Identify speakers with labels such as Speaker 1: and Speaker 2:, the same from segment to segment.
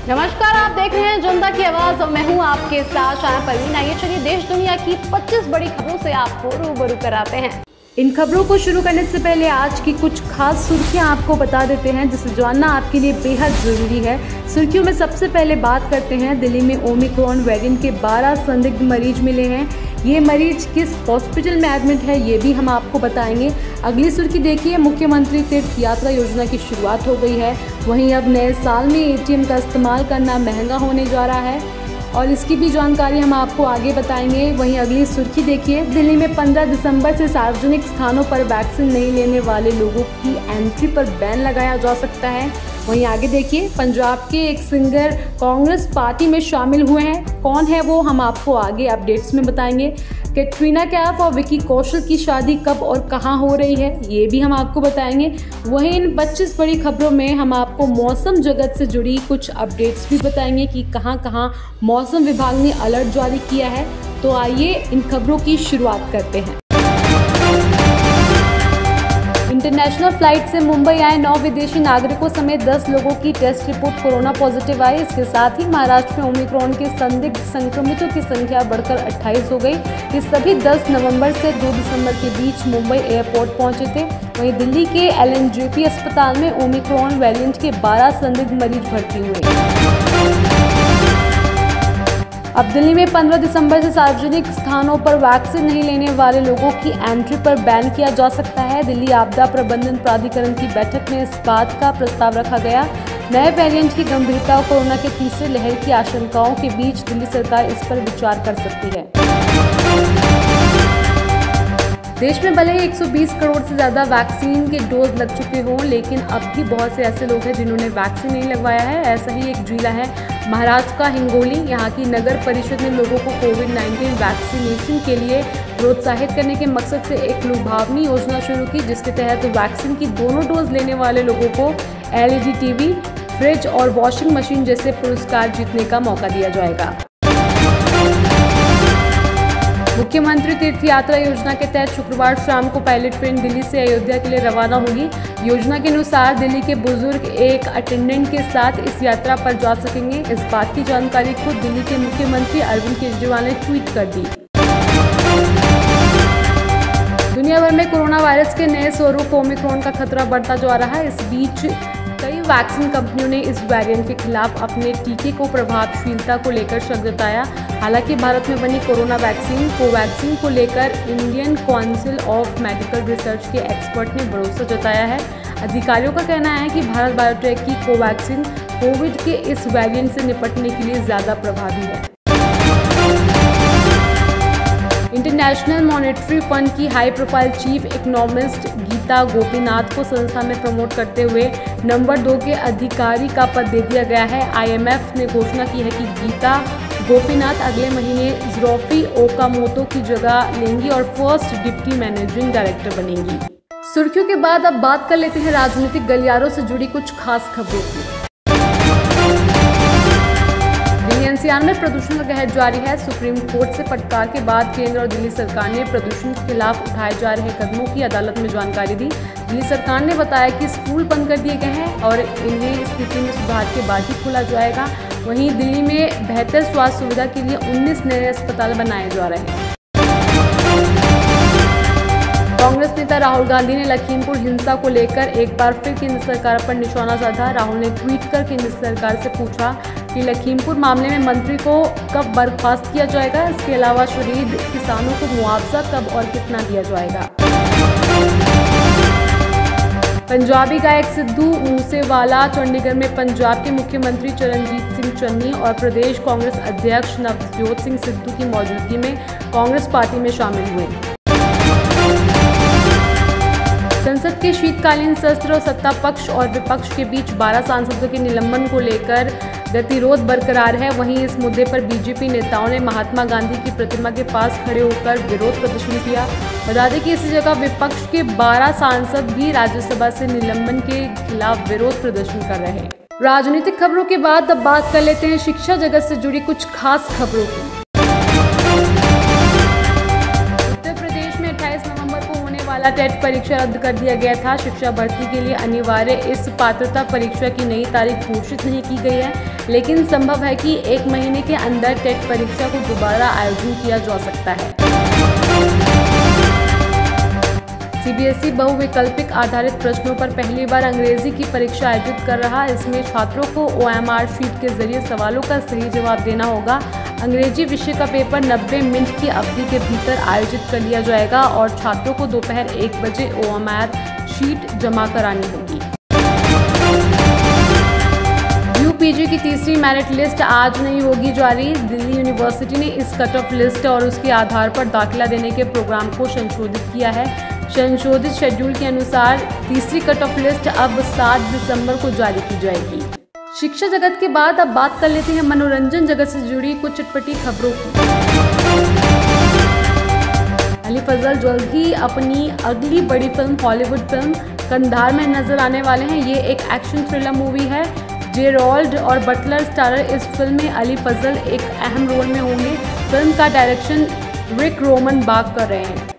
Speaker 1: नमस्कार, आप देख रहे हैं जनता की आवाज और मैं हूं आपके साथ शाना परवीन। आइए चलिए देश दुनिया की 25 बड़ी खबरों से आपको रूबरू कराते हैं।
Speaker 2: इन खबरों को शुरू करने से पहले आज की कुछ खास सुर्खियां आपको बता देते हैं जिसे जानना आपके लिए बेहद जरूरी है। सुर्खियों में सबसे पहले बात करते हैं दिल्ली में ओमिक्रॉन वेरिएंट के 12 संदिग्ध मरीज मिले हैं। ये मरीज किस हॉस्पिटल में एडमिट है ये भी हम आपको बताएंगे। अगली सुर्खी देखिए, मुख्यमंत्री तीर्थ यात्रा योजना की शुरुआत हो गई है। वहीं अब नए साल में एटीएम का इस्तेमाल करना महंगा होने जा रहा है और इसकी भी जानकारी हम आपको आगे बताएंगे। वहीं अगली सुर्खी देखिए, दिल्ली में 15 दिसंबर से सार्वजनिक स्थानों पर वैक्सीन नहीं लेने वाले लोगों की एंट्री पर बैन लगाया जा सकता है। वहीं आगे देखिए, पंजाब के एक सिंगर कांग्रेस पार्टी में शामिल हुए हैं। कौन है वो, हम आपको आगे अपडेट्स में बताएंगे। कैटरीना कैफ और विकी कौशल की शादी कब और कहां हो रही है ये भी हम आपको बताएंगे। वहीं इन 25 बड़ी खबरों में हम आपको मौसम जगत से जुड़ी कुछ अपडेट्स भी बताएंगे कि कहां मौसम विभाग ने अलर्ट जारी किया है। तो आइए इन खबरों की शुरुआत करते हैं। इंटरनेशनल फ्लाइट से मुंबई आए 9 विदेशी नागरिकों समेत 10 लोगों की टेस्ट रिपोर्ट कोरोना पॉजिटिव आई। इसके साथ ही महाराष्ट्र में ओमिक्रॉन के संदिग्ध संक्रमितों की संख्या बढ़कर 28 हो गई। ये सभी 10 नवंबर से 2 दिसंबर के बीच मुंबई एयरपोर्ट पहुंचे थे। वहीं दिल्ली के LNJP अस्पताल में ओमिक्रॉन वेरिएंट के 12 संदिग्ध मरीज भर्ती हुए। अब दिल्ली में 15 दिसंबर से सार्वजनिक स्थानों पर वैक्सीन नहीं लेने वाले लोगों की एंट्री पर बैन किया जा सकता है। दिल्ली आपदा प्रबंधन प्राधिकरण की बैठक में इस बात का प्रस्ताव रखा गया। नए वेरिएंट की गंभीरता और कोरोना के तीसरे लहर की आशंकाओं के बीच दिल्ली सरकार इस पर विचार कर सकती है। देश में भले ही 120 करोड़ से ज़्यादा वैक्सीन के डोज लग चुके हों, लेकिन अब भी बहुत से ऐसे लोग हैं जिन्होंने वैक्सीन नहीं लगवाया है। ऐसा ही एक जिला है महाराष्ट्र का हिंगोली। यहाँ की नगर परिषद ने लोगों को कोविड-19 वैक्सीनेशन के लिए प्रोत्साहित करने के मकसद से एक लुभावनी योजना शुरू की, जिसके तहत वैक्सीन की दोनों डोज लेने वाले लोगों को LED टीवी, फ्रिज और वॉशिंग मशीन जैसे पुरस्कार जीतने का मौका दिया जाएगा। मुख्यमंत्री तीर्थ यात्रा योजना के तहत शुक्रवार शाम को पायलट ट्रेन दिल्ली से अयोध्या के लिए रवाना होगी। योजना के अनुसार दिल्ली के बुजुर्ग एक अटेंडेंट के साथ इस यात्रा पर जा सकेंगे। इस बात की जानकारी खुद दिल्ली के मुख्यमंत्री अरविंद केजरीवाल ने ट्वीट कर दी। दुनिया भर में कोरोना वायरस के नए स्वरूप ओमिक्रॉन का खतरा बढ़ता जा रहा है। इस बीच कई वैक्सीन कंपनियों ने इस वेरिएंट के खिलाफ अपने टीके को प्रभावशीलता को लेकर शक जताया। हालांकि भारत में बनी कोरोना वैक्सीन कोवैक्सीन को लेकर Indian council of medical research के एक्सपर्ट ने भरोसा जताया है। अधिकारियों का कहना है कि भारत बायोटेक की कोवैक्सीन कोविड के इस वेरिएंट से निपटने के लिए ज़्यादा प्रभावी है। इंटरनेशनल मॉनेटरी फंड की high profile chief economist Gita Gopinath को संस्था में प्रमोट करते हुए नंबर 2 के अधिकारी का पद दे दिया गया है। IMF ने घोषणा की है कि गीता गोपीनाथ अगले महीने ज़ोफी ओकामोतो की जगह लेंगी और फर्स्ट डिप्टी मैनेजिंग डायरेक्टर बनेंगी। सुर्खियों के बाद अब बात कर लेते हैं राजनीतिक गलियारों से जुड़ी कुछ खास खबरों की। NCR में प्रदूषण का कहर जारी है। सुप्रीम कोर्ट से फटकार के बाद केंद्र और दिल्ली सरकार ने प्रदूषण के खिलाफ उठाए जा रहे कदमों की अदालत में जानकारी दी। दिल्ली सरकार ने बताया कि स्कूल बंद कर दिए गए हैं और इन्हें स्थिति में सुधार के बाद ही खोला जाएगा। वहीं दिल्ली में बेहतर स्वास्थ्य सुविधा के लिए 19 नए अस्पताल बनाए जा रहे हैं। कांग्रेस नेता राहुल गांधी ने लखीमपुर हिंसा को लेकर एक बार फिर केंद्र सरकार पर निशाना साधा। राहुल ने ट्वीट कर केंद्र सरकार से पूछा कि लखीमपुर मामले में मंत्री को कब बर्खास्त किया जाएगा। इसके अलावा शहीद किसानों को मुआवजा कब और कितना दिया जाएगा। पंजाबी गायक सिद्धू मूसेवाला चंडीगढ़ में पंजाब के मुख्यमंत्री चरणजीत सिंह चन्नी और प्रदेश कांग्रेस अध्यक्ष नवजोत सिंह सिद्धू की मौजूदगी में कांग्रेस पार्टी में शामिल हुए। संसद के शीतकालीन सत्र और सत्ता पक्ष और विपक्ष के बीच 12 सांसदों के निलंबन को लेकर गतिरोध बरकरार है। वहीं इस मुद्दे पर बीजेपी नेताओं ने महात्मा गांधी की प्रतिमा के पास खड़े होकर विरोध प्रदर्शन किया। बता दें कि इसी जगह विपक्ष के 12 सांसद भी राज्यसभा से निलंबन के खिलाफ विरोध प्रदर्शन कर रहे हैं। राजनीतिक खबरों के बाद अब बात कर लेते हैं शिक्षा जगत से जुड़ी कुछ खास खबरों की। वाला टेट परीक्षा रद्द कर दिया गया था। शिक्षा भर्ती के लिए अनिवार्य इस पात्रता परीक्षा की नई तारीख घोषित नहीं की गई है, लेकिन संभव है कि 1 महीने के अंदर टेट परीक्षा को दोबारा आयोजन किया जा सकता है। सीबीएसई बहुविकल्पिक आधारित प्रश्नों पर पहली बार अंग्रेजी की परीक्षा आयोजित कर रहा है। इसमें छात्रों को OMR शीट के जरिए सवालों का सही जवाब देना होगा। अंग्रेजी विषय का पेपर 90 मिनट की अवधि के भीतर आयोजित कर लिया जाएगा और छात्रों को दोपहर 1 बजे OMR शीट जमा करानी होगी। UPG की तीसरी मेरिट लिस्ट आज नहीं होगी जारी। दिल्ली यूनिवर्सिटी ने इस कट ऑफ लिस्ट और उसके आधार पर दाखिला देने के प्रोग्राम को संशोधित किया है। संशोधित शेड्यूल के अनुसार तीसरी कट ऑफ लिस्ट अब 7 दिसंबर को जारी की जाएगी। शिक्षा जगत के बाद अब बात कर लेते हैं मनोरंजन जगत से जुड़ी कुछ चटपटी खबरों की। अली फजल जल्द ही अपनी अगली बड़ी फिल्म हॉलीवुड फिल्म कंधार में नजर आने वाले हैं। ये एक एक्शन थ्रिलर मूवी है। जेरोल्ड और बटलर स्टारर इस फिल्म में अली फजल एक अहम रोल में होंगे। फिल्म का डायरेक्शन रिक रोमन बाग कर रहे हैं।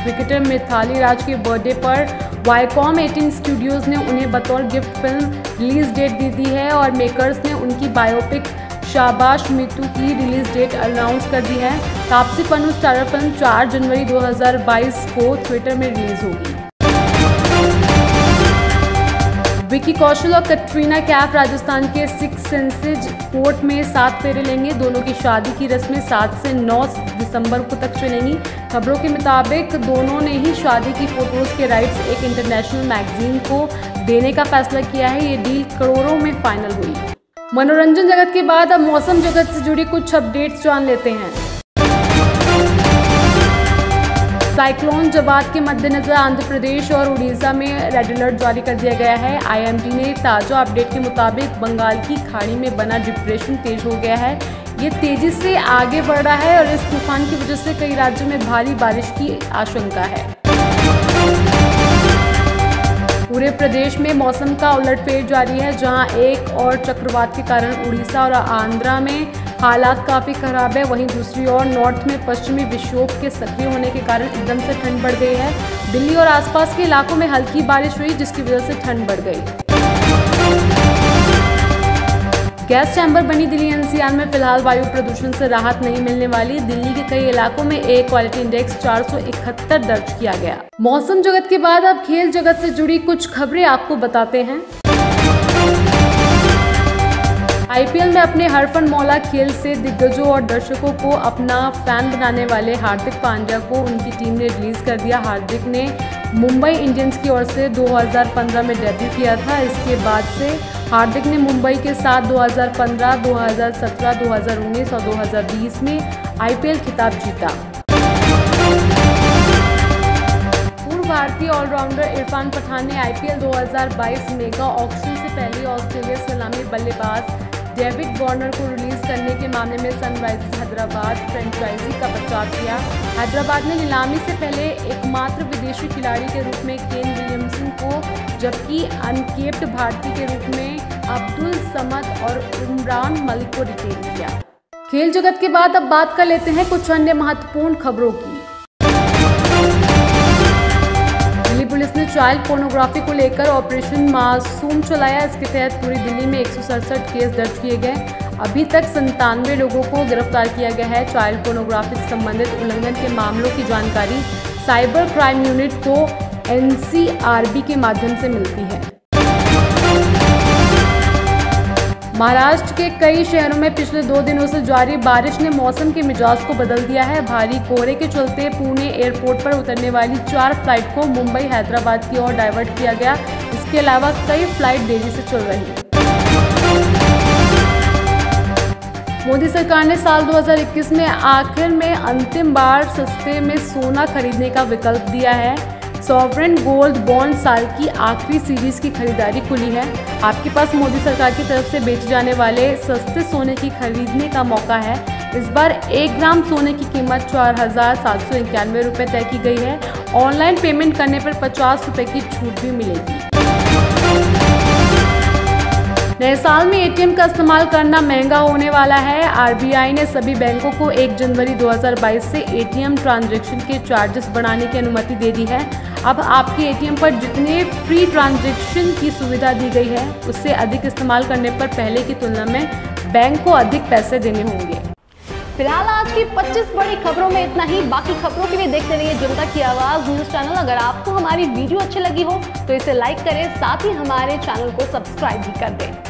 Speaker 2: क्रिकेटर मिथाली राज के बर्थडे पर वाईकॉम 18 स्टूडियोज ने उन्हें बतौर गिफ्ट फिल्म रिलीज डेट दे दी है और मेकर्स ने उनकी बायोपिक शाबाश मीतू की रिलीज डेट अनाउंस कर दी है। तापसी पन्नू स्टारर फिल्म 4 जनवरी 2022 को थिएटर में रिलीज होगी। विकी कौशल और कटरीना कैफ राजस्थान के सिक्स सेंसेज फोर्ट में 7 फेरे लेंगे। दोनों की शादी की रस्में 7 से 9 दिसंबर को तक चलेंगी। खबरों के मुताबिक दोनों ने ही शादी की फोटोज के राइट्स एक इंटरनेशनल मैगजीन को देने का फैसला किया है। ये डील करोड़ों में फाइनल हुई। मनोरंजन जगत के बाद अब मौसम जगत से जुड़ी कुछ अपडेट्स जान लेते हैं। साइक्लोन जवाद के मद्देनजर आंध्र प्रदेश और उड़ीसा में रेड अलर्ट जारी कर दिया गया है। IMD ने ताज़ा अपडेट के मुताबिक बंगाल की खाड़ी में बना डिप्रेशन तेज हो गया है। ये तेजी से आगे बढ़ रहा है और इस तूफान की वजह से कई राज्यों में भारी बारिश की आशंका है। पूरे प्रदेश में मौसम का उलटफेर जारी है, जहां एक और चक्रवात के कारण उड़ीसा और आंध्रा में हालात काफ़ी खराब है। वहीं दूसरी ओर नॉर्थ में पश्चिमी विक्षोभ के सक्रिय होने के कारण एकदम से ठंड बढ़ गई है। दिल्ली और आसपास के इलाकों में हल्की बारिश हुई, जिसकी वजह से ठंड बढ़ गई। गैस चैम्बर बनी दिल्ली NCR में फिलहाल वायु प्रदूषण से राहत नहीं मिलने वाली। दिल्ली के कई इलाकों में एयर क्वालिटी इंडेक्स 471 दर्ज किया गया। मौसम जगत के बाद अब खेल जगत से जुड़ी कुछ खबरें आपको बताते हैं। IPL में अपने हरफन मौला खेल से दिग्गजों और दर्शकों को अपना फैन बनाने वाले हार्दिक पांड्या को उनकी टीम ने रिलीज कर दिया। हार्दिक ने मुंबई इंडियंस की ओर से 2015 में डेब्यू किया था। इसके बाद से हार्दिक ने मुंबई के साथ 2015, 2017, 2019 और 2020 में IPL खिताब जीता। पूर्व भारतीय ऑलराउंडर इरफान पठान ने IPL 2022 मेगा ऑक्शन से पहले ऑस्ट्रेलिया सलामी बल्लेबाज डेविड वार्नर को रिलीज करने के मामले में सनराइजर्स हैदराबाद फ्रेंचाइजी का बचाव किया। हैदराबाद ने नीलामी से पहले एकमात्र विदेशी खिलाड़ी के रूप में केन विलियमसन को, जबकि अनकेप्ड भारतीय के रूप में अब्दुल समद और इमरान मलिक को रिटेन किया। खेल जगत के बाद अब बात कर लेते हैं कुछ अन्य महत्वपूर्ण खबरों की। दिल्ली पुलिस ने चाइल्ड पोर्नोग्राफी को लेकर ऑपरेशन मासूम चलाया। इसके तहत पूरी दिल्ली में 167 केस दर्ज किए गए। अभी तक 97 लोगों को गिरफ्तार किया गया है। चाइल्ड पोर्नोग्राफी से संबंधित उल्लंघन के मामलों की जानकारी साइबर क्राइम यूनिट को NCRB के माध्यम से मिलती है। महाराष्ट्र के कई शहरों में पिछले 2 दिनों से जारी बारिश ने मौसम के मिजाज को बदल दिया है। भारी कोहरे के चलते पुणे एयरपोर्ट पर उतरने वाली 4 फ्लाइट को मुंबई हैदराबाद की ओर डाइवर्ट किया गया। इसके अलावा कई फ्लाइट देरी से चल रही। मोदी सरकार ने साल 2021 में आखिर में अंतिम बार सस्ते में सोना खरीदने का विकल्प दिया है। सॉवरेन गोल्ड बॉन्ड साल की आखिरी सीरीज की खरीदारी खुली है। आपके पास मोदी सरकार की तरफ से बेचे जाने वाले सस्ते सोने की खरीदने का मौका है। इस बार 1 ग्राम सोने की कीमत 4,791 रुपये तय की गई है। ऑनलाइन पेमेंट करने पर 50 रुपये की छूट भी मिलेगी। नए साल में एटीएम का इस्तेमाल करना महंगा होने वाला है। आरबीआई ने सभी बैंकों को 1 जनवरी 2022 से एटीएम ट्रांजैक्शन के चार्जेस बढ़ाने की अनुमति दे दी है। अब आपके एटीएम पर जितने फ्री ट्रांजैक्शन की सुविधा दी गई है, उससे अधिक इस्तेमाल करने पर पहले की तुलना में बैंक को अधिक पैसे देने होंगे।
Speaker 1: फिलहाल आज की 25 बड़ी खबरों में इतना ही। बाकी खबरों के लिए देखते रहिए जनता की आवाज न्यूज चैनल। अगर आपको हमारी वीडियो अच्छी लगी हो तो इसे लाइक करें, साथ ही हमारे चैनल को सब्सक्राइब भी कर दें।